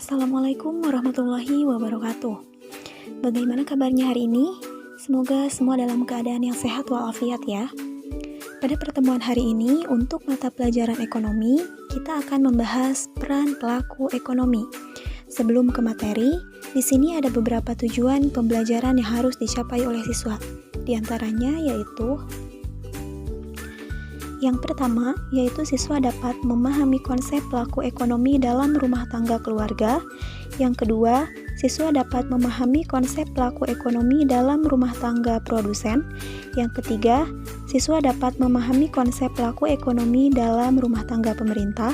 Assalamualaikum warahmatullahi wabarakatuh. Bagaimana kabarnya hari ini? Semoga semua dalam keadaan yang sehat walafiat ya. Pada pertemuan hari ini, untuk mata pelajaran ekonomi, kita akan membahas peran pelaku ekonomi. Sebelum ke materi, di sini ada beberapa tujuan pembelajaran yang harus dicapai oleh siswa. Di antaranya yaitu yang pertama, yaitu siswa dapat memahami konsep pelaku ekonomi dalam rumah tangga keluarga. Yang kedua, siswa dapat memahami konsep pelaku ekonomi dalam rumah tangga produsen. Yang ketiga, siswa dapat memahami konsep pelaku ekonomi dalam rumah tangga pemerintah.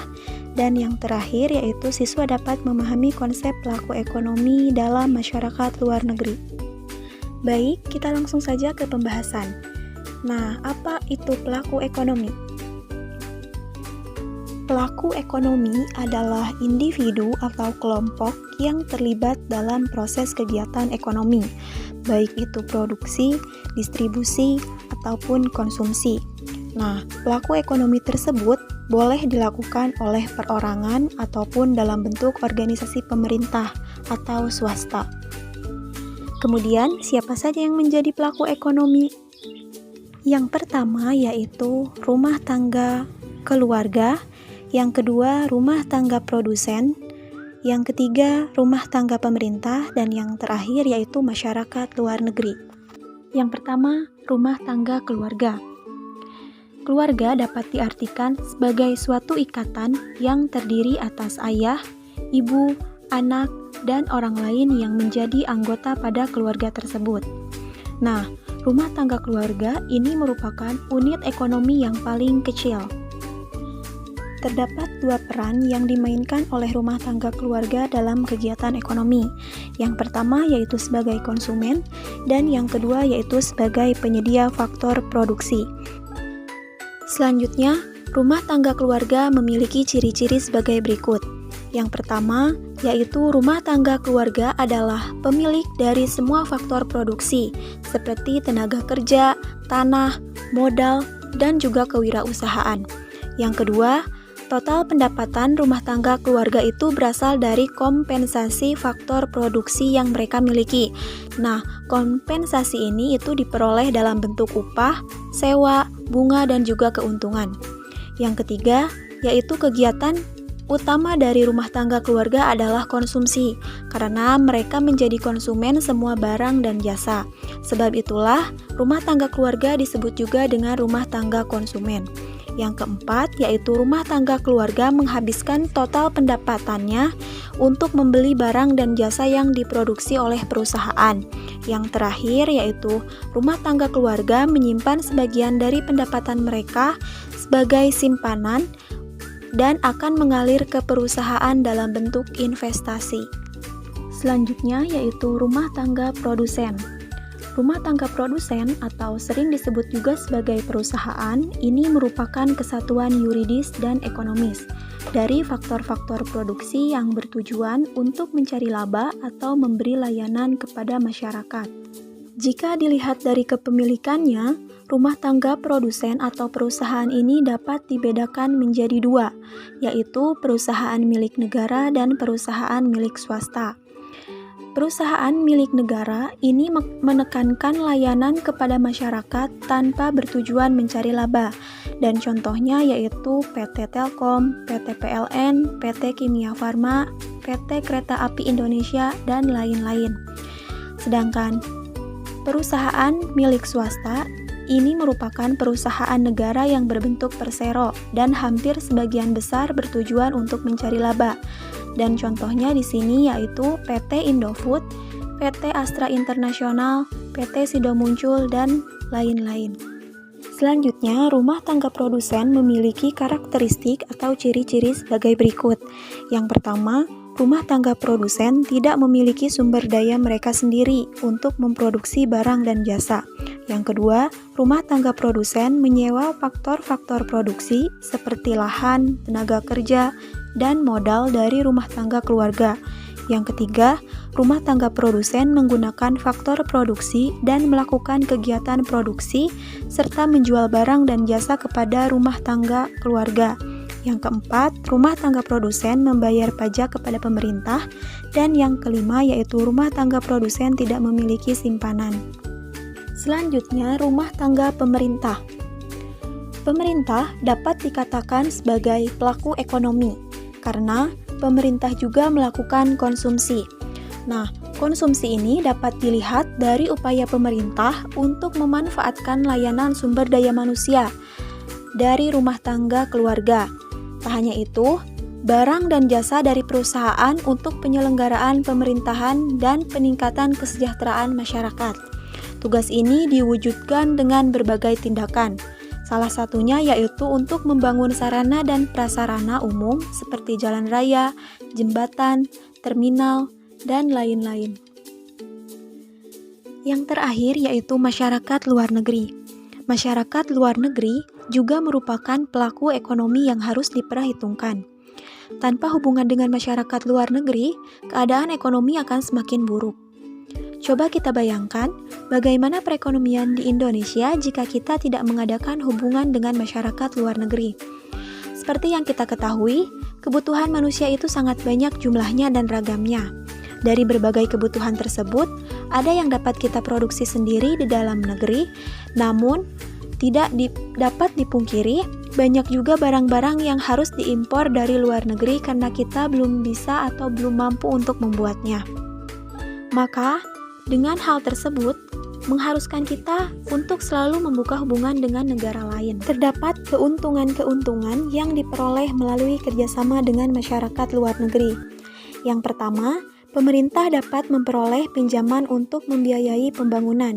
Dan yang terakhir, yaitu siswa dapat memahami konsep pelaku ekonomi dalam masyarakat luar negeri. Baik, kita langsung saja ke pembahasan. Nah, apa itu pelaku ekonomi? Pelaku ekonomi adalah individu atau kelompok yang terlibat dalam proses kegiatan ekonomi, baik itu produksi, distribusi, ataupun konsumsi. Nah, pelaku ekonomi tersebut boleh dilakukan oleh perorangan ataupun dalam bentuk organisasi pemerintah atau swasta. Kemudian, siapa saja yang menjadi pelaku ekonomi? Yang pertama yaitu rumah tangga keluarga, yang kedua rumah tangga produsen, yang ketiga rumah tangga pemerintah, dan yang terakhir yaitu masyarakat luar negeri. Yang pertama, rumah tangga keluarga. Keluarga dapat diartikan sebagai suatu ikatan yang terdiri atas ayah, ibu, anak, dan orang lain yang menjadi anggota pada keluarga tersebut. Nah, rumah tangga keluarga ini merupakan unit ekonomi yang paling kecil. Terdapat dua peran yang dimainkan oleh rumah tangga keluarga dalam kegiatan ekonomi. Yang pertama yaitu sebagai konsumen, dan yang kedua yaitu sebagai penyedia faktor produksi. Selanjutnya, rumah tangga keluarga memiliki ciri-ciri sebagai berikut. Yang pertama, yaitu rumah tangga keluarga adalah pemilik dari semua faktor produksi, seperti tenaga kerja, tanah, modal, dan juga kewirausahaan. Yang kedua, total pendapatan rumah tangga keluarga itu berasal dari kompensasi faktor produksi yang mereka miliki. Nah, kompensasi ini itu diperoleh dalam bentuk upah, sewa, bunga, dan juga keuntungan. Yang ketiga, yaitu kegiatan utama dari rumah tangga keluarga adalah konsumsi, karena mereka menjadi konsumen semua barang dan jasa. Sebab itulah, rumah tangga keluarga disebut juga dengan rumah tangga konsumen. Yang keempat, yaitu rumah tangga keluarga menghabiskan total pendapatannya untuk membeli barang dan jasa yang diproduksi oleh perusahaan. Yang terakhir, yaitu rumah tangga keluarga menyimpan sebagian dari pendapatan mereka sebagai simpanan dan akan mengalir ke perusahaan dalam bentuk investasi. Selanjutnya yaitu rumah tangga produsen. Rumah tangga produsen atau sering disebut juga sebagai perusahaan ini merupakan kesatuan yuridis dan ekonomis dari faktor-faktor produksi yang bertujuan untuk mencari laba atau memberi layanan kepada masyarakat. Jika dilihat dari kepemilikannya, rumah tangga produsen atau perusahaan ini dapat dibedakan menjadi dua, yaitu perusahaan milik negara dan perusahaan milik swasta. Perusahaan milik negara ini menekankan layanan kepada masyarakat tanpa bertujuan mencari laba, dan contohnya yaitu PT Telkom, PT PLN, PT Kimia Farma, PT Kereta Api Indonesia, dan lain-lain. Sedangkan perusahaan milik swasta ini merupakan perusahaan negara yang berbentuk persero dan hampir sebagian besar bertujuan untuk mencari laba. Dan contohnya di sini yaitu PT Indofood, PT Astra Internasional, PT Sido Muncul, dan lain-lain. Selanjutnya, rumah tangga produsen memiliki karakteristik atau ciri-ciri sebagai berikut. Yang pertama, rumah tangga produsen tidak memiliki sumber daya mereka sendiri untuk memproduksi barang dan jasa. Yang kedua, rumah tangga produsen menyewa faktor-faktor produksi seperti lahan, tenaga kerja, dan modal dari rumah tangga keluarga. Yang ketiga, rumah tangga produsen menggunakan faktor produksi dan melakukan kegiatan produksi serta menjual barang dan jasa kepada rumah tangga keluarga. Yang keempat, rumah tangga produsen membayar pajak kepada pemerintah. Dan yang kelima yaitu rumah tangga produsen tidak memiliki simpanan. Selanjutnya, rumah tangga pemerintah. Pemerintah dapat dikatakan sebagai pelaku ekonomi karena pemerintah juga melakukan konsumsi. Nah, konsumsi ini dapat dilihat dari upaya pemerintah untuk memanfaatkan layanan sumber daya manusia dari rumah tangga keluarga. Tak hanya itu, barang dan jasa dari perusahaan untuk penyelenggaraan pemerintahan dan peningkatan kesejahteraan masyarakat. Tugas ini diwujudkan dengan berbagai tindakan. Salah satunya yaitu untuk membangun sarana dan prasarana umum seperti jalan raya, jembatan, terminal, dan lain-lain. Yang terakhir yaitu masyarakat luar negeri. Masyarakat luar negeri juga merupakan pelaku ekonomi yang harus diperhitungkan. Tanpa hubungan dengan masyarakat luar negeri, keadaan ekonomi akan semakin buruk. Coba kita bayangkan bagaimana perekonomian di Indonesia jika kita tidak mengadakan hubungan dengan masyarakat luar negeri. Seperti yang kita ketahui, kebutuhan manusia itu sangat banyak jumlahnya dan ragamnya. Dari berbagai kebutuhan tersebut, ada yang dapat kita produksi sendiri di dalam negeri, namun tidak dapat dipungkiri, banyak juga barang-barang yang harus diimpor dari luar negeri karena kita belum bisa atau belum mampu untuk membuatnya. Maka, dengan hal tersebut, mengharuskan kita untuk selalu membuka hubungan dengan negara lain. Terdapat keuntungan-keuntungan yang diperoleh melalui kerjasama dengan masyarakat luar negeri. Yang pertama, pemerintah dapat memperoleh pinjaman untuk membiayai pembangunan.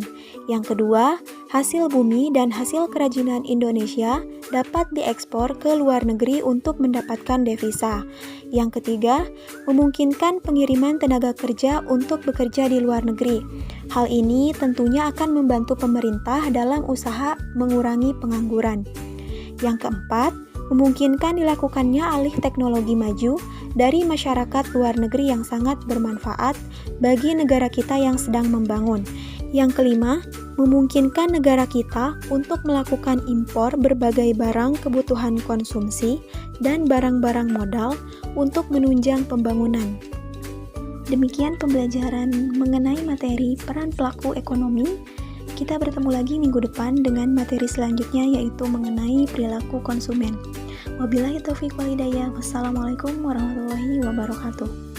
Yang kedua, hasil bumi dan hasil kerajinan Indonesia dapat diekspor ke luar negeri untuk mendapatkan devisa. Yang ketiga, memungkinkan pengiriman tenaga kerja untuk bekerja di luar negeri. Hal ini tentunya akan membantu pemerintah dalam usaha mengurangi pengangguran. Yang keempat, memungkinkan dilakukannya alih teknologi maju dari masyarakat luar negeri yang sangat bermanfaat bagi negara kita yang sedang membangun. Yang kelima, memungkinkan negara kita untuk melakukan impor berbagai barang kebutuhan konsumsi dan barang-barang modal untuk menunjang pembangunan. Demikian pembelajaran mengenai materi peran pelaku ekonomi. Kita bertemu lagi minggu depan dengan materi selanjutnya yaitu mengenai perilaku konsumen. Wabillahi taufiq wal hidayah. Wassalamualaikum warahmatullahi wabarakatuh.